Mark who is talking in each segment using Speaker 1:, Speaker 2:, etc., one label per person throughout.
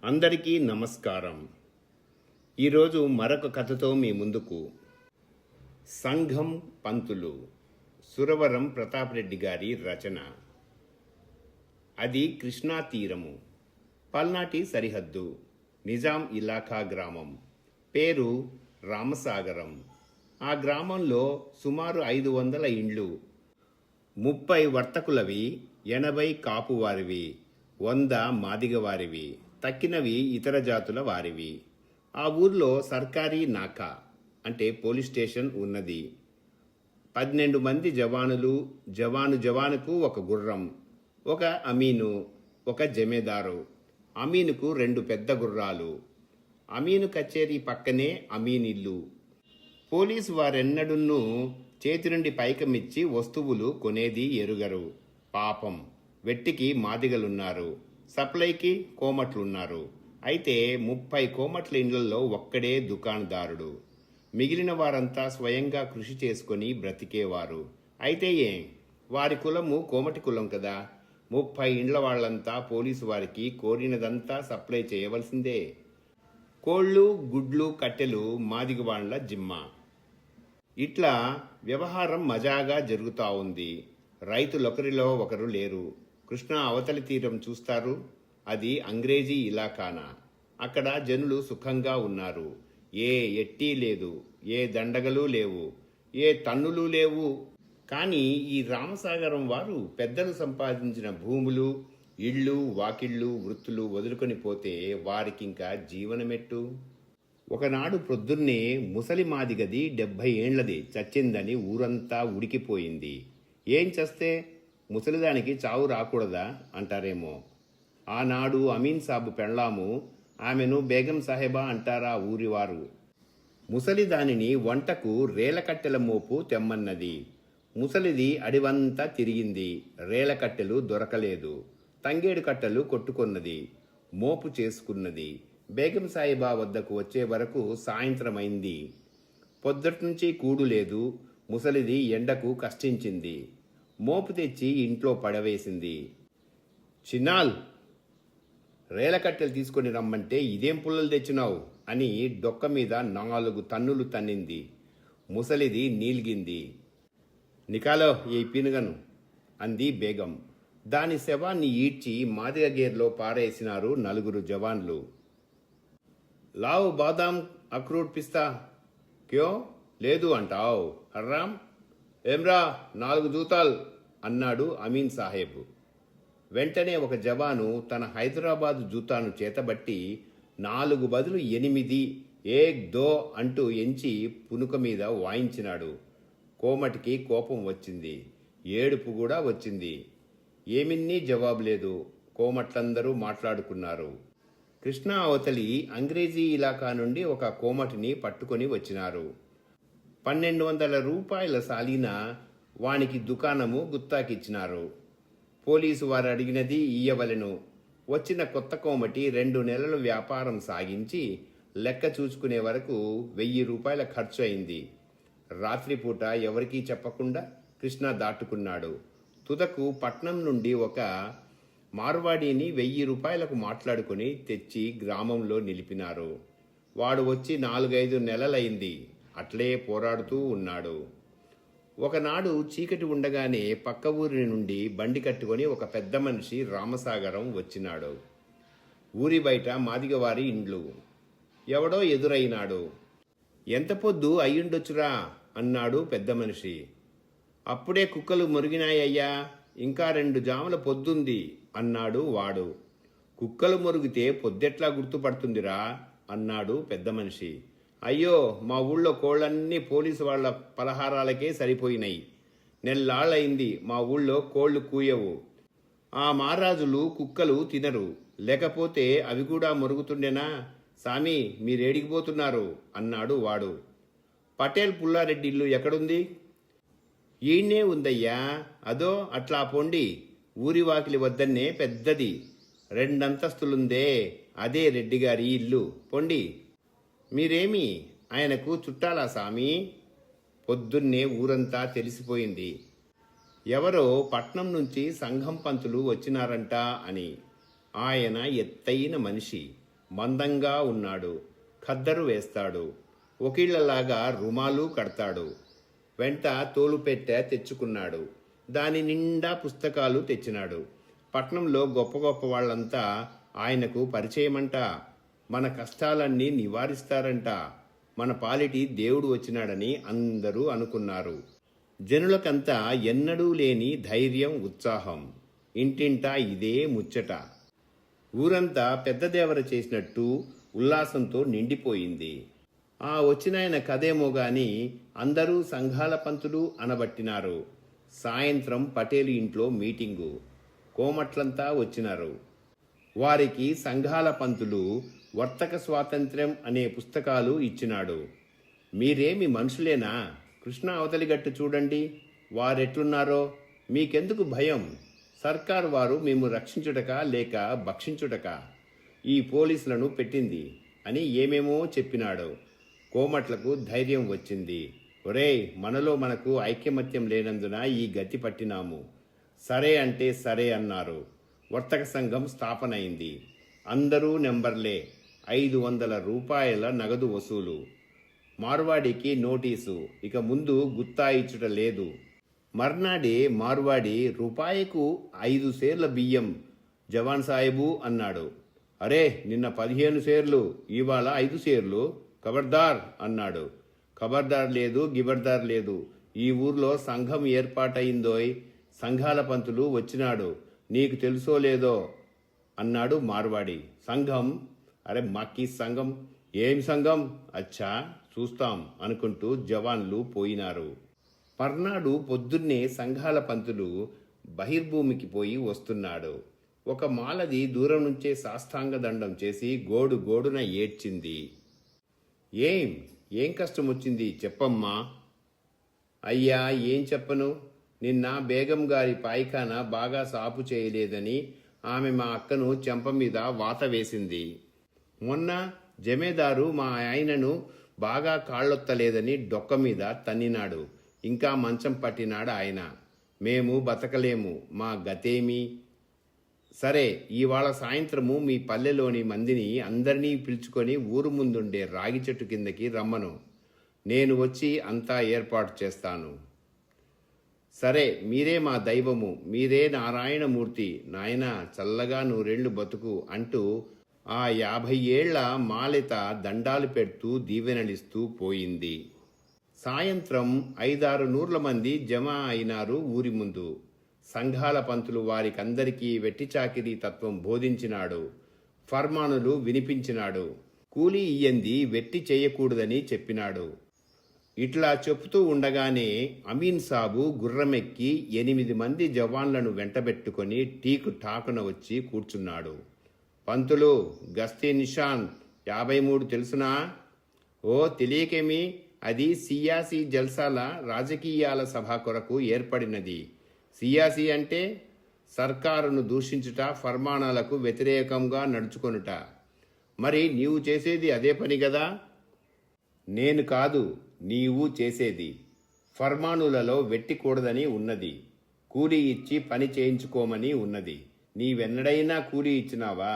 Speaker 1: అందరికీ నమస్కారం. ఈరోజు మరొక కథతో మీ ముందుకు. సంఘం పంతులు, సురవరం ప్రతాపరెడ్డి గారి రచన. అది కృష్ణా తీరము, పల్నాటి సరిహద్దు, నిజాం ఇలాఖా గ్రామం. పేరు రామసాగరం. ఆ గ్రామంలో సుమారు 500 ఇండ్లు. 30 వర్తకులవి, 80 కాపువారివి, 100 మాదిగవారివి, తక్కినవి ఇతర జాతుల వారివి. ఆ ఊర్లో సర్కారీ నాకా అంటే పోలీస్ స్టేషన్ ఉన్నది. 12 మంది జవానులు, జవానుకు ఒక గుర్రం, ఒక అమీను, ఒక జమేదారు. అమీనుకు 2 పెద్ద గుర్రాలు. అమీను కచేరీ పక్కనే అమీన్ ఇల్లు. పోలీసు వారెన్నడున్నూ చేతి నుండి పైకమిచ్చి వస్తువులు కొనేది ఎరుగరు. పాపం, వెట్టికి మాదిగలున్నారు, సప్లైకి కోమట్లున్నారు. అయితే 30 కోమట్ల ఇండ్లలో ఒక్కడే దుకాణదారుడు. మిగిలిన వారంతా స్వయంగా కృషి చేసుకొని బ్రతికేవారు. అయితే వారి కులము కోమటి కులం కదా. 30 ఇండ్ల వాళ్లంతా పోలీసు వారికి కోరినదంతా సప్లై చేయవలసిందే. కోళ్ళు, గుడ్లు, కట్టెలు మాదిగ వాళ్ళ జిమ్మా. ఇట్లా వ్యవహారం మజాగా జరుగుతూ ఉంది. రైతులొకరిలో ఒకరు లేరు. కృష్ణా అవతలి తీరం చూస్తారు, అది అంగ్రేజీ ఇలాకానా. అక్కడ జనులు సుఖంగా ఉన్నారు. ఏ ఎట్టి లేదు, ఏ దండగలు లేవు, ఏ తన్నులు లేవు. కానీ ఈ రామసాగరం వారు పెద్దలు సంపాదించిన భూములు, ఇళ్ళు, వాకిళ్ళు, వృత్తులు వదులుకొని పోతే వారికింకా జీవనమెట్టు. ఒకనాడు ప్రొద్దున్నే ముసలి మాదిగది 70 ఏండ్లది చచ్చిందని ఊరంతా ఉడికిపోయింది. ఏం చేస్తే ముసలిదానికి చావు రాకూడదా అంటారేమో. ఆనాడు అమీన్ సాబు పెళ్ళాము, ఆమెను బేగం సాహెబా అంటారా ఊరివారు. ముసలి దానిని వంటకు రేలకట్టెల మోపు తెమ్మన్నది. ముసలిది అడివంతా తిరిగింది, రేలకట్టెలు దొరకలేదు. తంగేడు కట్టెలు కొట్టుకొన్నది, మోపు చేసుకున్నది. బేగం సాహిబా వద్దకు వచ్చే వరకు సాయంత్రమైంది. పొద్దుట్నుంచి కూడు లేదు. ముసలిది ఎండకు కష్టించింది. మోపు తెచ్చి ఇంట్లో పడవేసింది. చిన్నాల్, రేలకట్టెలు తీసుకొని రమ్మంటే ఇదేం పుల్లలు తెచ్చినావు అని డొక్క మీద 4 తన్నులు తన్నింది. ముసలిది నీల్గింది. నికాలో ఈ పినుగను అంది బేగం. దాని శవాన్ని ఈడ్చి మాదిగ గేర్లో పారేసినారు 4 జవాన్లు. లావు బాదాం, అక్రూట్, పిస్తా. క్యో లేదు అంటావు హర్రాం? ఏమ్రా 4 జూతాల్ అన్నాడు అమీన్ సాహెబ్. వెంటనే ఒక జవాను తన హైదరాబాదు జూతాను చేతబట్టి 4 బదులు 8 ఏక్ దో అంటూ ఎంచి పునుక మీద వాయించినాడు. కోమటికి కోపం వచ్చింది, ఏడుపు కూడా వచ్చింది. ఏమిన్నీ జవాబు లేదు. కోమట్లందరూ మాట్లాడుకున్నారు. కృష్ణా అవతలి అంగ్రేజీ ఇలాకా నుండి ఒక కోమటిని పట్టుకొని వచ్చినారు. 1200 రూపాయల సాలీన వానికి దుకాణము గుత్తాకిచ్చినారు. పోలీసు వారు అడిగినది ఇయ్యవలెను. వచ్చిన కొత్త కోమటి 2 నెలలు వ్యాపారం సాగించి లెక్క చూసుకునే వరకు 1000 రూపాయల ఖర్చు అయింది. రాత్రిపూట ఎవరికీ చెప్పకుండా కృష్ణ దాటుకున్నాడు. తుదకు పట్నం నుండి ఒక మార్వాడిని 1000 రూపాయలకు మాట్లాడుకుని తెచ్చి గ్రామంలో నిలిపినారు. వాడు వచ్చి 4-5 నెలలైంది. అట్లే పోరాడుతూ ఉన్నాడు. ఒకనాడు చీకటి ఉండగానే పక్క ఊరి నుండి బండి కట్టుకొని ఒక పెద్ద మనిషి రామసాగరం వచ్చినాడు. ఊరి బయట మాదిగవారి ఇండ్లు. ఎవడో ఎదురైనాడు. ఎంత పొద్దు అయ్యుండొచ్చురా అన్నాడు పెద్ద మనిషి. అప్పుడే కుక్కలు మొరిగినాయ్యా, ఇంకా 2 జాముల పొద్దుంది అన్నాడు వాడు. కుక్కలు మొరిగితే పొద్దెట్లా గుర్తుపడుతుందిరా అన్నాడు పెద్ద మనిషి. అయ్యో, మా ఊళ్ళో కోళ్ళన్నీ పోలీసు వాళ్ల పలహారాలకే సరిపోయినాయి. నెల్లాళ్ళయింది మా ఊళ్ళో కోళ్లు కూయవు. ఆ మహారాజులు కుక్కలు తినరు, లేకపోతే అవి కూడా మొరుగుతుండేనా. సామి, మీరేడికిపోతున్నారు అన్నాడు వాడు. పటేల్ పుల్లారెడ్డి ఇల్లు ఎక్కడుంది? ఈయనే ఉందయ్యా, అదో అట్లా పొండి. ఊరి వాకిలి వద్దన్నే పెద్దది 2 అంతస్తులుందే, అదే రెడ్డిగారి ఇల్లు. పొండి. మీరేమి ఆయనకు చుట్టాలా సామి? పొద్దున్నే ఊరంతా తెలిసిపోయింది. ఎవరో పట్నం నుంచి సంఘం పంతులు వచ్చినారంట అని. ఆయన ఎత్తైన మనిషి, మందంగా ఉన్నాడు. ఖద్దరు వేస్తాడు. ఒకీళ్లలాగా రుమాలు కడతాడు. వెంట తోలుపెట్టె తెచ్చుకున్నాడు. దాని నిండా పుస్తకాలు తెచ్చినాడు. పట్నంలో గొప్ప గొప్ప వాళ్ళంతా ఆయనకు పరిచయమంట. మన కష్టాలన్నీ నివారిస్తారంట. మన పాలిటి దేవుడు వచ్చినాడని అందరూ అనుకున్నారు. జనులకంతా ఎన్నడూ లేని ధైర్యం, ఉత్సాహం. ఇంటింటా ఇదే ముచ్చట. ఊరంతా పెద్దదేవర చేసినట్టు ఉల్లాసంతో నిండిపోయింది. ఆ వచ్చినాయన కదేమో గాని అందరూ సంఘాల పంతులు అనబట్టినారు. సాయంత్రం పటేలు ఇంట్లో మీటింగు. కోమట్లంతా వచ్చినారు. వారికి సంఘాల పంతులు వర్తక స్వాతంత్ర్యం అనే పుస్తకాలు ఇచ్చినాడు. మీరేమి మనుషులేనా? కృష్ణా అవతలి గట్టు చూడండి, వారెట్లున్నారో. మీకెందుకు భయం? సర్కారు వారు మేము రక్షించుటక లేక భక్షించుటక ఈ పోలీసులను పెట్టింది అని ఏమేమో చెప్పినాడు. కోమట్లకు ధైర్యం వచ్చింది. ఒరేయ్, మనలో మనకు ఐకమత్యం లేనందున ఈ గతి పట్టినాము. సరే అంటే సరే అన్నారు. వర్తక సంఘం స్థాపనైంది. అందరూ నెంబర్లే. 500 రూపాయల నగదు వసూలు. మార్వాడికి నోటీసు. ఇక ముందు గుత్తా ఇచ్చుట లేదు. మర్నాడే మార్వాడి రూపాయికు 5 సేర్ల బియ్యం జవాన్ సాహెబు అన్నాడు. అరే, నిన్న 15 సేర్లు, ఇవాళ 5 సేర్లు. ఖబర్దార్ అన్నాడు. ఖబర్దార్ లేదు, గిబర్దార్ లేదు. ఈ ఊర్లో సంఘం ఏర్పాటయిందోయ్. సంఘాల పంతులు వచ్చినాడు. నీకు తెలుసో లేదో అన్నాడు మార్వాడి. సంఘం? అరే మాకీ సంఘం? ఏం సంఘం? అచ్చా చూస్తాం అనుకుంటూ జవాన్లు పోయినారు. పర్నాడు పొద్దున్నే సంఘాల పంతులు బహిర్భూమికి పోయి వస్తున్నాడు. ఒక మాలది దూరం నుంచే సాష్టాంగ దండం చేసి గోడు గోడున ఏడ్చింది. ఏం కష్టం వచ్చింది చెప్పమ్మా. అయ్యా, ఏం చెప్పను. నిన్న బేగం గారి పాయిఖాన బాగా సాపు చేయలేదని ఆమె మా అక్కను చెంప మీద వాత వేసింది. మొన్న జమేదారు మా ఆయనను బాగా కాళ్ళొత్తలేదని డొక్క మీద తన్నినాడు. ఇంకా మంచం పట్టినాడు ఆయన. మేము బతకలేము, మా గతేమి. సరే, ఇవాళ సాయంత్రము మీ పల్లెలోని మందిని అందరినీ పిలుచుకొని ఊరు ముందుండే రాగి చెట్టు కిందకి రమ్మను. నేను వచ్చి అంతా ఏర్పాటు చేస్తాను. సరే, మీరే మా దైవము, మీరే నారాయణమూర్తి. నాయన చల్లగా 100 బతుకు అంటూ ఆ 50 ఏళ్ల మాలెత దండాలు పెడుతూ దీవెనలిస్తూ పోయింది. సాయంత్రం 5-6 మంది జమ అయినారు ఊరి ముందు. సంఘాల పంతులు వారికందరికీ వెట్టిచాకిరీ తత్వం బోధించినాడు. ఫర్మానులు వినిపించినాడు. కూలీ ఇయ్యంది వెట్టి చేయకూడదని చెప్పినాడు. ఇట్లా చెప్తూ ఉండగానే అమీన్ సాబు గుర్రమెక్కి 8 మంది జవాన్లను వెంటబెట్టుకొని టీకు ఠాకున వచ్చి కూర్చున్నాడు. పంతులు, గస్తీ నిషాన్ 53 తెలుసునా? ఓ, తెలియకేమి. అది సియాసీ జల్సాల రాజకీయాల సభ కొరకు ఏర్పడినది. సియాసీ అంటే సర్కారును దూషించుట, ఫర్మానాలకు వ్యతిరేకంగా నడుచుకొనుట. మరి నీవు చేసేది అదే పని గదా? నేను కాదు, నీవు చేసేది. ఫర్మానులలో వెట్టికూడదని ఉన్నది. కూలీ ఇచ్చి పని చేయించుకోమని ఉన్నది. నీవెన్నడైనా కూలీ ఇచ్చినావా?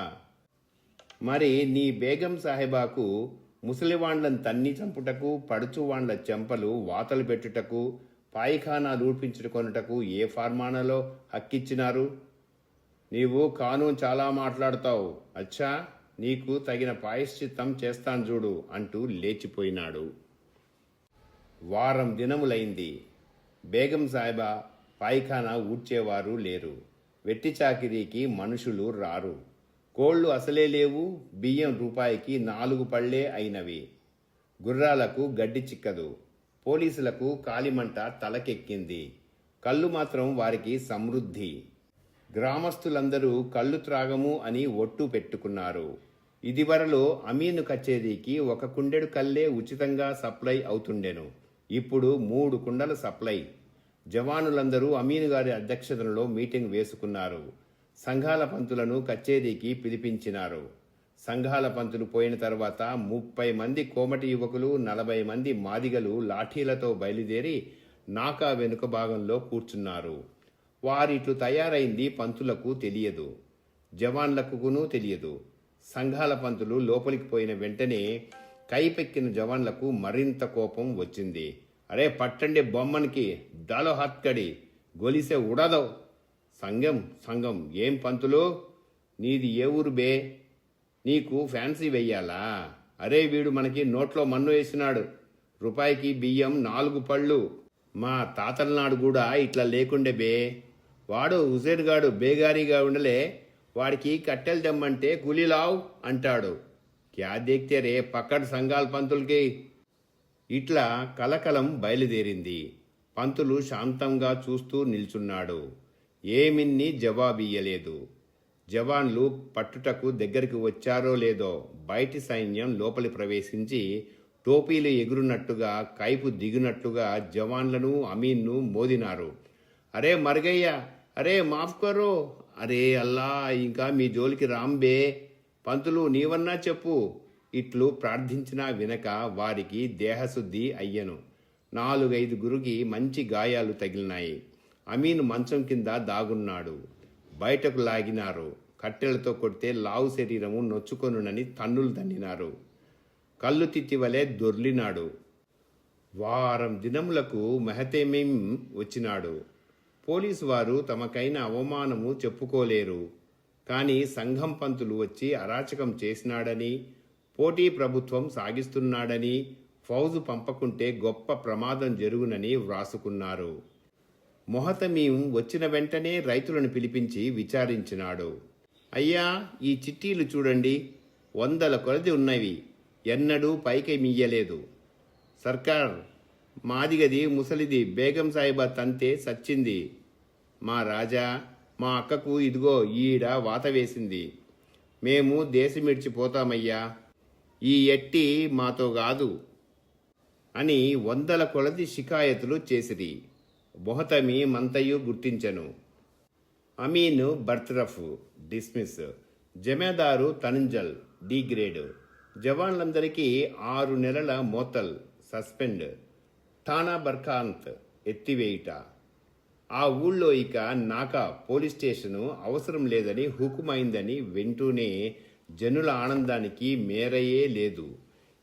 Speaker 1: మరి నీ బేగం సాహెబాకు ముసలివాండ్లను తన్ని చంపుటకు, పడుచువాండ్ల చెంపలు వాతలు పెట్టుటకు, పాయిఖానా లూడ్పించుకొనుటకు ఏ ఫర్మానాలో హక్కిచ్చినారు? నీవు కానూన్ చాలా మాట్లాడతావు. అచ్చా, నీకు తగిన ప్రాయశ్చిత్తం చేస్తాను చూడు అంటూ లేచిపోయినాడు. వారం దినములైంది. బేగం సాహెబా పాయిఖానా ఊడ్చేవారు లేరు. వెట్టి చాకిరీకి మనుషులు రారు. కోళ్లు అసలే లేవు. బియ్యం రూపాయికి 4 పళ్లే అయినవి. గుర్రాలకు గడ్డి చిక్కదు. పోలీసులకు కాలిమంట తలకెక్కింది. కళ్ళు మాత్రం వారికి సమృద్ధి. గ్రామస్తులందరూ కళ్ళు త్రాగము అని ఒట్టు పెట్టుకున్నారు. ఇదివరలో అమీను కచేరీకి 1 కుండెడు కల్లే ఉచితంగా సప్లై అవుతుండెను. ఇప్పుడు 3 కుండల సప్లై. జవానులందరూ అమీను గారి అధ్యక్షతలో మీటింగ్ వేసుకున్నారు. సంఘాల పంతులను కచేరీకి పిలిపించినారు. సంఘాల పంతులు పోయిన తర్వాత 30 మంది కోమటి యువకులు, 40 మంది మాదిగలు లాఠీలతో బయలుదేరి నాకా వెనుక భాగంలో కూర్చున్నారు. వారిట్లు తయారైంది పంతులకు తెలియదు, జవాన్లకును తెలియదు. సంఘాల పంతులు లోపలికి పోయిన వెంటనే కైపెక్కిన జవాన్లకు మరింత కోపం వచ్చింది. అరే పట్టండి బొమ్మనికి, దాలో హత్కడి, గొలిసే ఉడదవ్. సంఘం ఏం పంతులు, నీది ఏ ఊరు బే? నీకు ఫ్యాన్సీ వెయ్యాలా? అరే వీడు మనకి నోట్లో మన్ను వేసినాడు. రూపాయికి బియ్యం 4 పళ్ళు. మా తాతల నాడు కూడా ఇట్లా లేకుండే బే. వాడు హుసేన్ గాడు బేగారిగా ఉండలే, వాడికి కట్టెలు తెమ్మంటే కూలీలావ్ అంటాడు. క్యా దేక్తే రే పక్కడు సంఘాల పంతులకి. ఇట్లా కలకలం బయలుదేరింది. పంతులు శాంతంగా చూస్తూ నిల్చున్నాడు. ఏమిన్ని జవాబియ్యలేదు. జవాన్లు పట్టుటకు దగ్గరికి వచ్చారో లేదో బయటి సైన్యం లోపలి ప్రవేశించి టోపీలు ఎగురున్నట్టుగా కైపు దిగినట్టుగా జవాన్లను అమీన్ను మోదినారు. అరే మర్గయ్య, అరే మాఫ్ కరో, అరే అల్లా, ఇంకా మీ జోలికి రాంబే, పంతులు నీవన్నా చెప్పు. ఇట్లు ప్రార్థించినా వినక వారికి దేహశుద్ధి అయ్యను. 4-5 మంచి గాయాలు తగిలినాయి. అమీన్ మంచం కింద దాగున్నాడు. బయటకు లాగినారు. కట్టెలతో కొడితే లావు శరీరము నొచ్చుకొనునని తన్నులు తన్నినారు. కళ్ళు తిత్తివలే దొర్లినాడు. వారం దినములకు మెహతేమీం వచ్చినాడు. పోలీసు వారు తమకైన అవమానము చెప్పుకోలేరు. కానీ సంఘం పంతులు వచ్చి అరాచకం చేసినాడని, పోటీ ప్రభుత్వం సాగిస్తున్నాడని, ఫౌజు పంపకుంటే గొప్ప ప్రమాదం జరుగునని వ్రాసుకున్నారు. మొహతమీం వచ్చిన వెంటనే రైతులను పిలిపించి విచారించినాడు. అయ్యా, ఈ చిట్టీలు చూడండి, 100 కొలది ఉన్నవి, ఎన్నడూ పైకి మీయలేదు. సర్కార్, మాదిగది ముసలిది బేగం సాహిబా తంతే సచ్చింది. మా రాజా, మా అక్కకు ఇదిగో ఈడ వాత వేసింది. మేము దేశమిడ్చిపోతామయ్యా, ఈ ఎట్టి మాతో కాదు అని 100 కొలది షికాయతులు చేసిరి. మొహతమి మంతయు గుర్తించెను. అమీన్ బర్తరఫ్, డిస్మిస్. జమేదారు తనంజల్, డిగ్రేడ్. జవాన్లందరికీ 6 నెలల మోతల్, సస్పెండ్. ఠానా బర్ఖాంత్, ఎత్తివేయుట. ఆ ఊళ్ళో ఇక నాకా పోలీస్ స్టేషను అవసరం లేదని హుకుమైందని వింటూనే జనుల ఆనందానికి మేరయే లేదు.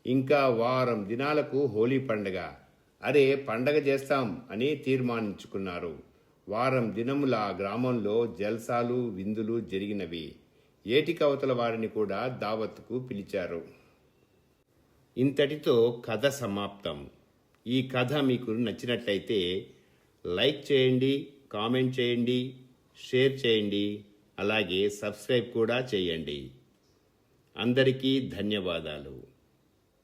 Speaker 1: ఇంకా వారం దినాలకు హోలీ పండగ. అరే పండగ చేస్తాం అని తీర్మానించుకున్నారు. వారం దినముల ఆ గ్రామంలో జల్సాలు విందులు జరిగినవి. ఏటికవతల వారిని కూడా దావత్కు పిలిచారు. ఇంతటితో కథ సమాప్తం. ఈ కథ మీకు నచ్చినట్లయితే లైక్ చేయండి, కామెంట్ చేయండి, షేర్ చేయండి, అలాగే సబ్స్క్రైబ్ కూడా చేయండి. అందరికీ ధన్యవాదాలు.